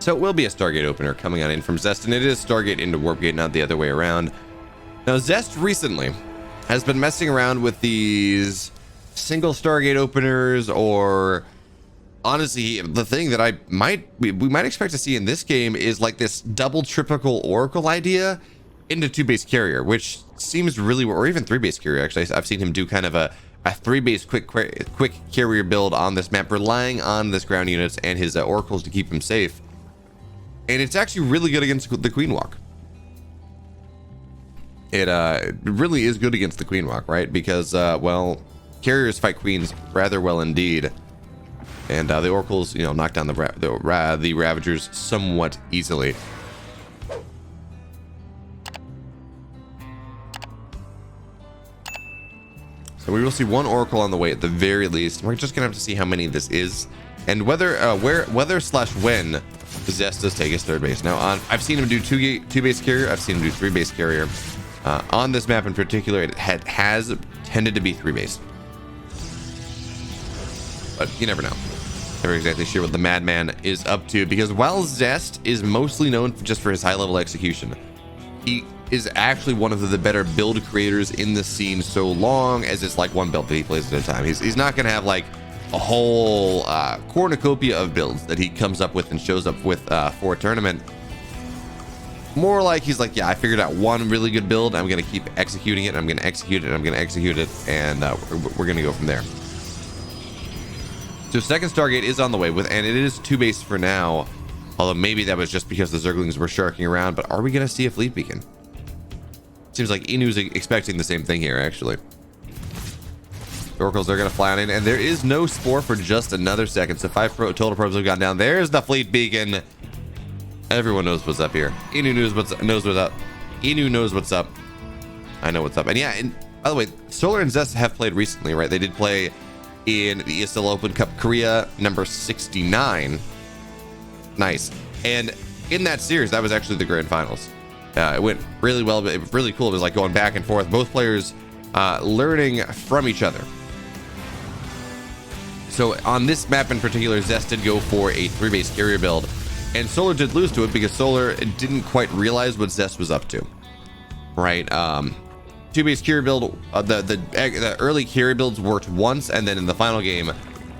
So it will be a Stargate opener coming on in from Zest, and it is Stargate into Warp Gate, not the other way around. Now, Zest recently has been messing around with these single Stargate openers, or honestly, the thing that we might expect to see in this game is like this double triple Oracle idea into 2-base carrier, which seems really, or even 3-base carrier. Actually, I've seen him do kind of a 3-base quick carrier build on this map, relying on this ground units and his oracles to keep him safe. And it's actually really good against the Queen Walk. It really is good against the Queen Walk, right? Because well, carriers fight queens rather well indeed, and the oracles, you know, knock down the Ravagers somewhat easily. So we will see one oracle on the way at the very least. We're just gonna have to see how many this is, and whether when Zest does take his 3rd base. Now, I've seen him do 2-base carrier. I've seen him do 3-base carrier. On this map in particular, it has tended to be 3-base, but you never know. Never exactly sure what the Madman is up to, because while Zest is mostly known just for his high-level execution, he is actually one of the better build creators in the scene, so long as it's like one build that he plays at a time. He's not going to have like a whole cornucopia of builds that he comes up with and shows up with for a tournament. More like he's like, yeah, I figured out one really good build. I'm going to keep executing it. I'm going to execute it. I'm going to execute it. And we're going to go from there. So 2nd Stargate is on the way and it is 2-base for now. Although maybe that was just because the Zerglings were sharking around. But are we going to see a fleet beacon? Seems like Inu's expecting the same thing here, actually. The oracles are going to fly on in, and there is no spore for just another second. So 5 total probes have gone down. There's the fleet beacon. Everyone knows what's up here. Inu knows what's up. Inu knows what's up. I know what's up. And yeah, and by the way, Solar and Zest have played recently, right? They did play in the ESL Open Cup Korea number 69. Nice. And in that series, that was actually the grand finals. It went really well, but it was really cool. It was like going back and forth, both players learning from each other. So on this map in particular, Zest did go for a 3-base carrier build, and Solar did lose to it because Solar didn't quite realize what Zest was up to, right? 2-base carrier build, the early carrier builds worked once, and then in the final game,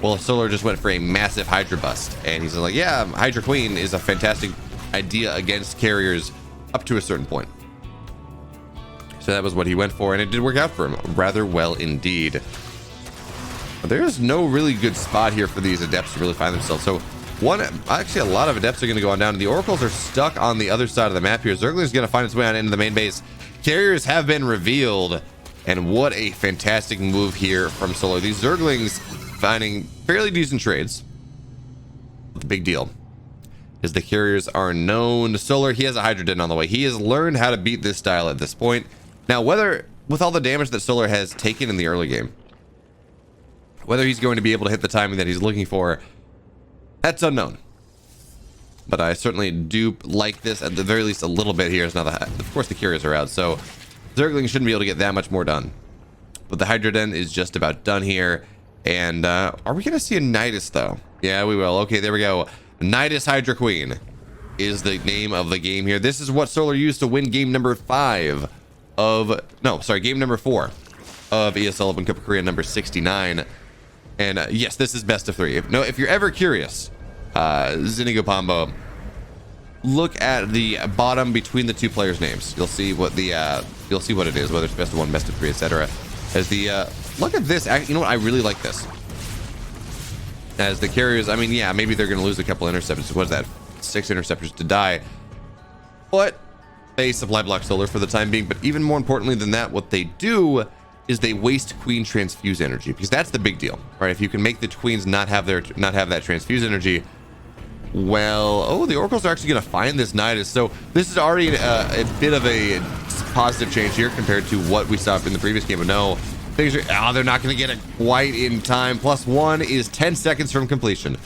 well, Solar just went for a massive Hydra bust, and he's like, yeah, Hydra Queen is a fantastic idea against carriers up to a certain point. So that was what he went for, and it did work out for him rather well indeed. But there's no really good spot here for these adepts to really find themselves. So actually a lot of adepts are going to go on down. The oracles are stuck on the other side of the map here. Zergling's going to find its way on into the main base. Carriers have been revealed, and what a fantastic move here from Solar. These Zerglings finding fairly decent trades. The big deal is the carriers are known. Solar, he has a Hydra Den on the way. He has learned how to beat this style at this point. Now, whether with all the damage that Solar has taken in the early game, whether he's going to be able to hit the timing that he's looking for, that's unknown. But I certainly do like this at the very least a little bit here. Now, of course, the carriers are out, so Zergling shouldn't be able to get that much more done. But the Hydra Den is just about done here. And are we going to see a Nidus, though? Yeah, we will. Okay, there we go. Nidus Hydra Queen is the name of the game here. This is what Solar used to win game number 4 of ESL Open Cup Korea number 69. And yes, this is best of 3. If you're ever curious, Zinigo Pombo, look at the bottom between the 2 players' names. You'll see what you'll see what it is, whether it's best of 1, best of 3, etc. As the look at this. You know what? I really like this. As the carriers, I mean, yeah, maybe they're going to lose a couple interceptors. What is that? 6 interceptors to die. But they supply block Solar for the time being. But even more importantly than that, what they do is they waste Queen transfuse energy, because that's the big deal, right? If you can make the Queens not have that transfuse energy, well, oh, the oracles are actually going to find this Nidus. So this is already a bit of a positive change here compared to what we saw in the previous game. But no, things are, they're not going to get it quite in time. +1 is 10 seconds from completion.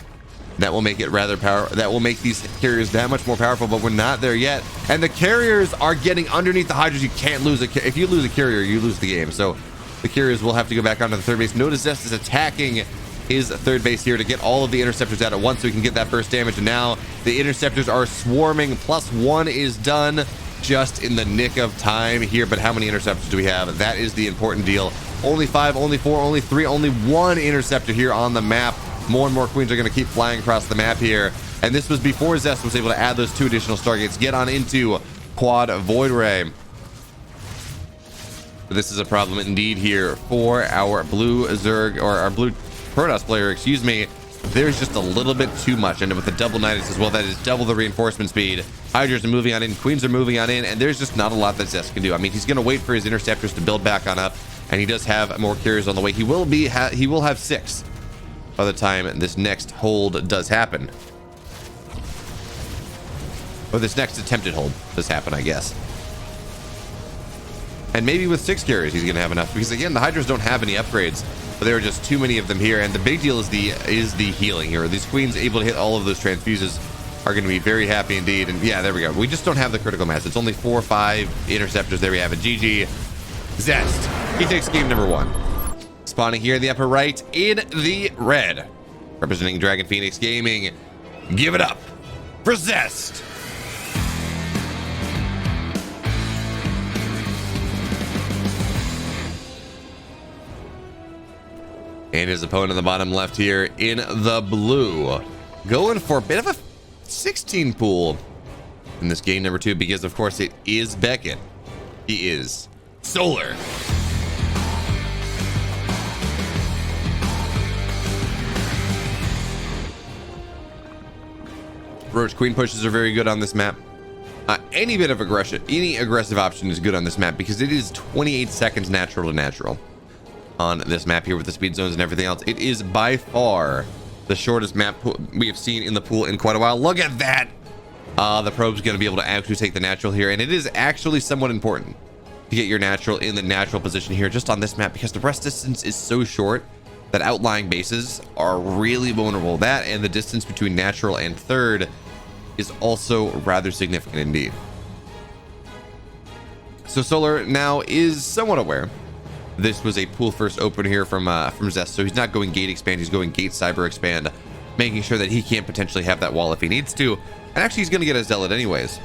That will make it rather powerful. That will make these carriers that much more powerful, but we're not there yet. And the carriers are getting underneath the Hydras. You can't lose if you lose a carrier, you lose the game. So the carriers will have to go back onto the 3rd base. Notice Zest is attacking his third base here to get all of the interceptors out at once so he can get that burst damage. And now the interceptors are swarming. +1 is done just in the nick of time here. But how many interceptors do we have? That is the important deal. Only 5, only 4, only 3, only 1 interceptor here on the map. More and more queens are going to keep flying across the map here. And this was before Zest was able to add those 2 additional Stargates, get on into Quad Void Ray. This is a problem indeed here for our blue Zerg, or our blue Protoss player, excuse me. There's just a little bit too much, and with the double Nidus as well, that is double the reinforcement speed. Hydras are moving on in, Queens are moving on in, and there's just not a lot that Zest can do. I mean, he's going to wait for his interceptors to build back on up, and he does have more carriers on the way. He will have 6 by the time this next hold does happen, or this next attempted hold does happen, I guess. And maybe with 6 carriers he's gonna have enough, because again, the Hydras don't have any upgrades, but there are just too many of them here. And the big deal is the healing here. These queens able to hit all of those transfuses are going to be very happy indeed. And yeah, there we go. We just don't have the critical mass. It's only 4 or 5 interceptors. There we have it. GG. Zest, he takes game number 1. Spawning here in the upper right in the red, representing Dragon Phoenix Gaming. Give it up for Zest. And his opponent on the bottom left here in the blue, going for a bit of a 16 pool in this game number 2, because of course it is Beckett. He is Solar. Roach Queen pushes are very good on this map. Any bit of aggression, any aggressive option is good on this map, because it is 28 seconds natural to natural. On this map here with the speed zones and everything else, it is by far the shortest map we have seen in the pool in quite a while. Look at that. The probe's going to be able to actually take the natural here, and it is actually somewhat important to get your natural in the natural position here just on this map, because the rest distance is so short that outlying bases are really vulnerable. That and the distance between natural and third is also rather significant indeed. So Solar now is somewhat aware this was a pool first open here from Zest, so he's not going gate expand, he's going gate cyber expand, making sure that he can't potentially have that wall if he needs to. And actually he's going to get a zealot anyways,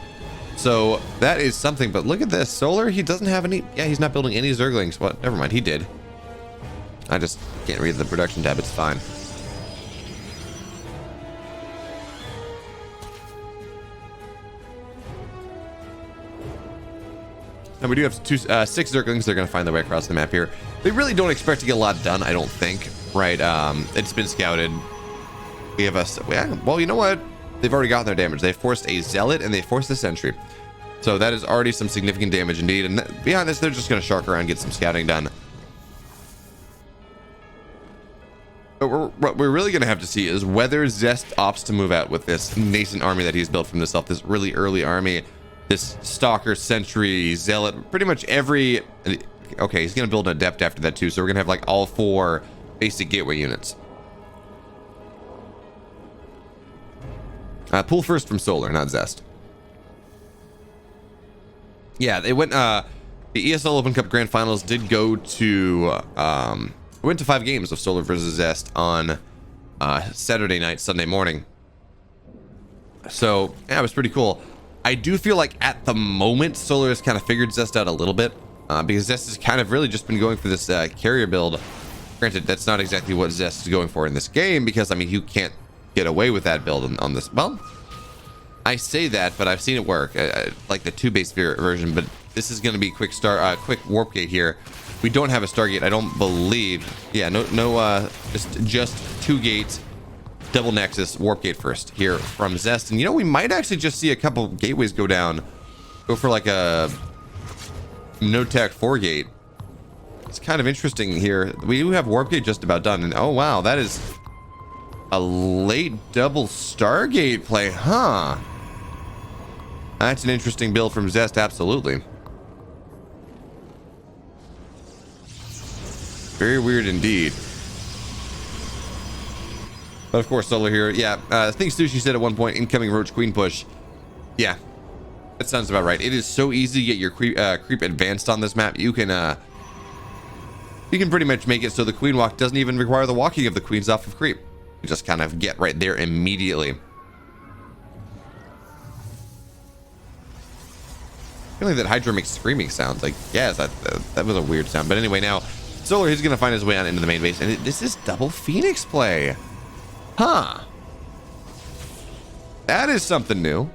so that is something. But look at this, Solar, he doesn't have any, yeah, he's not building any Zerglings. What? Never mind, he did. I just can't read the production tab, it's fine. And we do have 6 Zerglings. They're going to find their way across the map here. They really don't expect to get a lot done, I don't think. Right? It's been scouted. We have well, you know what? They've already gotten their damage. They forced a Zealot and they forced a Sentry. So that is already some significant damage indeed. And beyond this, they're just going to shark around and get some scouting done. But what we're really going to have to see is whether Zest opts to move out with this nascent army that he's built from himself, this really early army. This Stalker, Sentry, Zealot, pretty much every... Okay, he's going to build an Adept after that too, so we're going to have like all 4 basic gateway units. Pool first from Solar, not Zest. Yeah, they went... the ESL Open Cup Grand Finals did go to... went to 5 games of Solar versus Zest on Saturday night, Sunday morning. So, yeah, it was pretty cool. I do feel like at the moment Solar has kind of figured Zest out a little bit, because Zest has kind of really just been going for this carrier build. Granted, that's not exactly what Zest is going for in this game, because I mean you can't get away with that build on this. Well, I say that, but I've seen it work, like the 2-base version. But this is going to be quick warp gate here. We don't have a Stargate, I don't believe. Yeah, no, just 2 gates. Double Nexus, Warp Gate first here from Zest. And you know, we might actually just see a couple gateways go down. Go for like a no-tech 4 gate. It's kind of interesting here. We do have Warp Gate just about done. And oh wow, that is a late double Stargate play, huh? That's an interesting build from Zest, absolutely. Very weird indeed. But of course, Solar here. Yeah, I think Sushi said at one point, incoming Roach Queen push. Yeah, that sounds about right. It is so easy to get your creep advanced on this map. You can you can pretty much make it so the queen walk doesn't even require the walking of the queens off of creep. You just kind of get right there immediately. Feeling that Hydra makes screaming sounds. Like, yes, that was a weird sound. But anyway, now Solar, he's gonna find his way on into the main base, and this is double Phoenix play, huh? That is something new.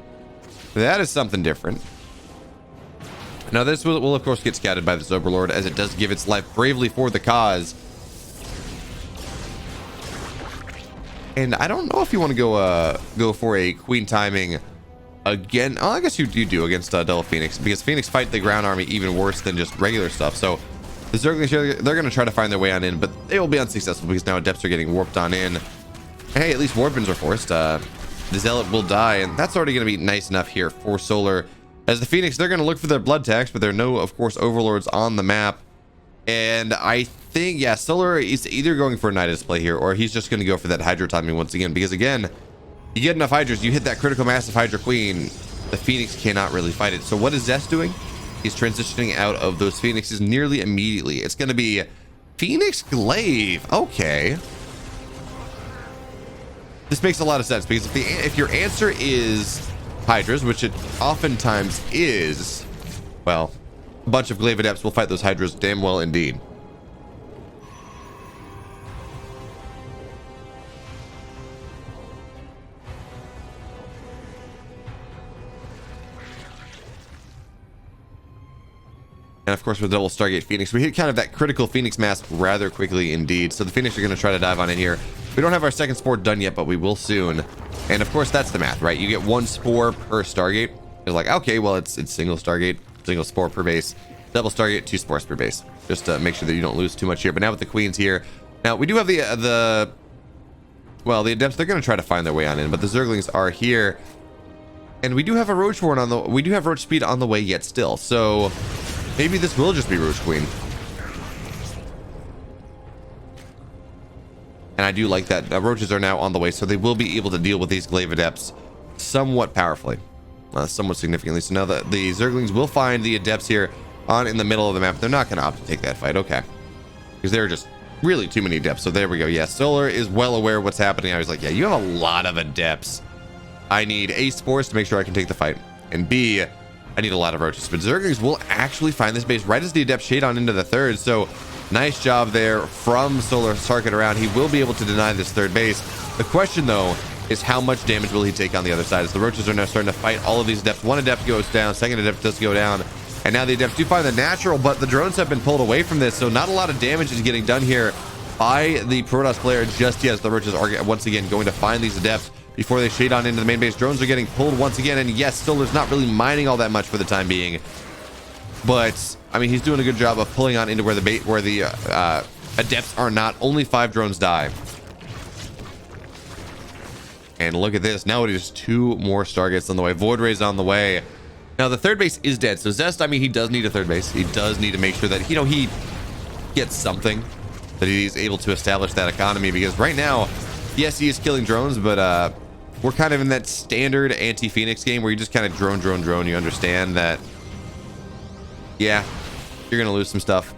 That is something different. Now this will of course get scouted by this Overlord, as it does give its life bravely for the cause. And I don't know if you want to go for a queen timing again. Oh, I guess you do against double Phoenix, because Phoenix fight the ground army even worse than just regular stuff. So the Zerglings, they're going to try to find their way on in, but they will be unsuccessful because now adepts are getting warped on in. Hey, at least warpins are forced. The Zealot will die, and that's already going to be nice enough here for Solar. As the Phoenix, they're going to look for their blood tax, but there are no, of course, Overlords on the map. And I think, yeah, Solar is either going for a Nidus play here, or he's just going to go for that Hydra timing once again. Because again, you get enough Hydras, you hit that critical mass of Hydra Queen, the Phoenix cannot really fight it. So what is Zest doing? He's transitioning out of those Phoenixes nearly immediately. It's going to be Phoenix Glaive. Okay. This makes a lot of sense, because if your answer is Hydras, which it oftentimes is, well, a bunch of Glaive Adepts will fight those Hydras damn well indeed. And of course, with double Stargate Phoenix, we hit kind of that critical Phoenix mass rather quickly indeed. So the Phoenix are going to try to dive on in here. We don't have our second spore done yet, but we will soon. And of course, that's the math, right? You get one spore per Stargate. It's like, okay, well, it's single Stargate, single spore per base, double Stargate, 2 spores per base, just to make sure that you don't lose too much here. But now with the Queens here, now we do have the Adepts, they're going to try to find their way on in, but the Zerglings are here. And we do have a Roach Horn on the, we do have Roach Speed on the way yet still. So maybe this will just be Roach Queen. And I do like that. Roaches are now on the way, so they will be able to deal with these Glaive Adepts somewhat powerfully, somewhat significantly. So now the Zerglings will find the Adepts here on in the middle of the map. They're not going to opt to take that fight, okay, because there are just really too many Adepts. So there we go. Yeah, Solar is well aware of what's happening. I was like, yeah, you have a lot of Adepts. I need A, spores to make sure I can take the fight, and B, I need a lot of Roaches. But Zerglings will actually find this base right as the Adepts shade on into the third. So nice job there from Solar Circuit around. He will be able to deny this third base. The question, though, is how much damage will he take on the other side, as the Roaches are now starting to fight all of these Adepts. One Adept goes down, second Adept does go down, and now the Adepts do find the natural, but the drones have been pulled away from this, so not a lot of damage is getting done here by the Protoss player just yet, as the Roaches are once again going to find these Adepts before they shade on into the main base. Drones are getting pulled once again, and yes, Solar's not really mining all that much for the time being, but I mean, he's doing a good job of pulling on into where the Adepts are not. Only 5 drones die. And look at this. Now it is 2 more Stargates on the way. Void Ray's on the way. Now the third base is dead. So Zest, I mean, he does need a third base. He does need to make sure that, you know, he gets something, that he's able to establish that economy, because right now, yes, he is killing drones, but we're kind of in that standard anti-Phoenix game where you just kind of drone. You understand that, yeah, you're going to lose some stuff.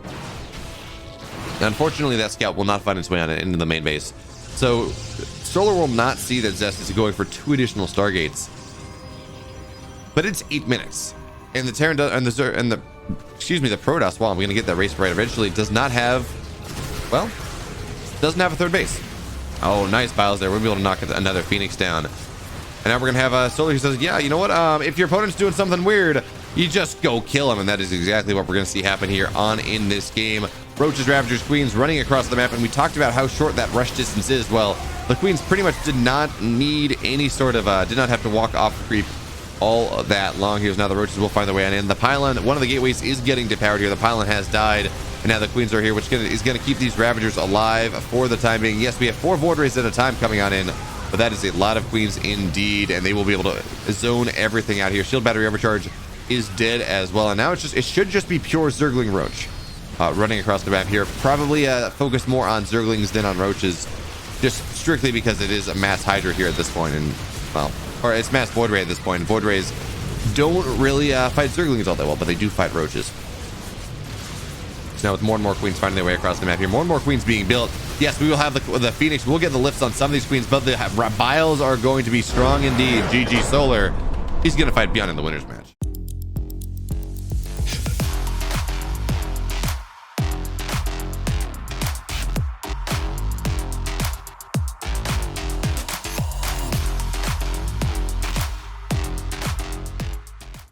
Now, unfortunately, that scout will not find its way on into the main base. So Solar will not see that Zest is going for 2 additional Stargates. But it's 8 minutes. And the Terran does, and the Protoss, well, I'm going to get that race right eventually, does not have, well, doesn't have a third base. Oh, nice Biles there. We'll be able to knock another Phoenix down. And now we're going to have Solar who says, yeah, you know what? If your opponent's doing something weird, you just go kill him. And that is exactly what we're going to see happen here on in this game. Roaches, Ravagers, Queens running across the map. And we talked about how short that rush distance is. Well, the Queens pretty much did not need any sort of, did not have to walk off creep all that long. Here's now the Roaches will find their way on in. The pylon, one of the gateways is getting depowered here. The pylon has died. And now the Queens are here, which is going to keep these Ravagers alive for the time being. Yes, we have 4 Void Rays at a time coming on in, but that is a lot of Queens indeed, and they will be able to zone everything out here. Shield Battery Overcharge is dead as well, and now it should just be pure Zergling Roach running across the map here. Probably focus more on Zerglings than on Roaches, just strictly because it is a mass Hydra here at this point, and, well, or it's mass Void Ray at this point. Void Rays don't really fight Zerglings all that well, but they do fight Roaches. Now with more and more queens finding their way across the map here, more and more queens being built. Yes, we will have the Phoenix. We'll get the lifts on some of these queens, but the biles are going to be strong indeed. GG Solar. He's going to fight beyond in the winners match.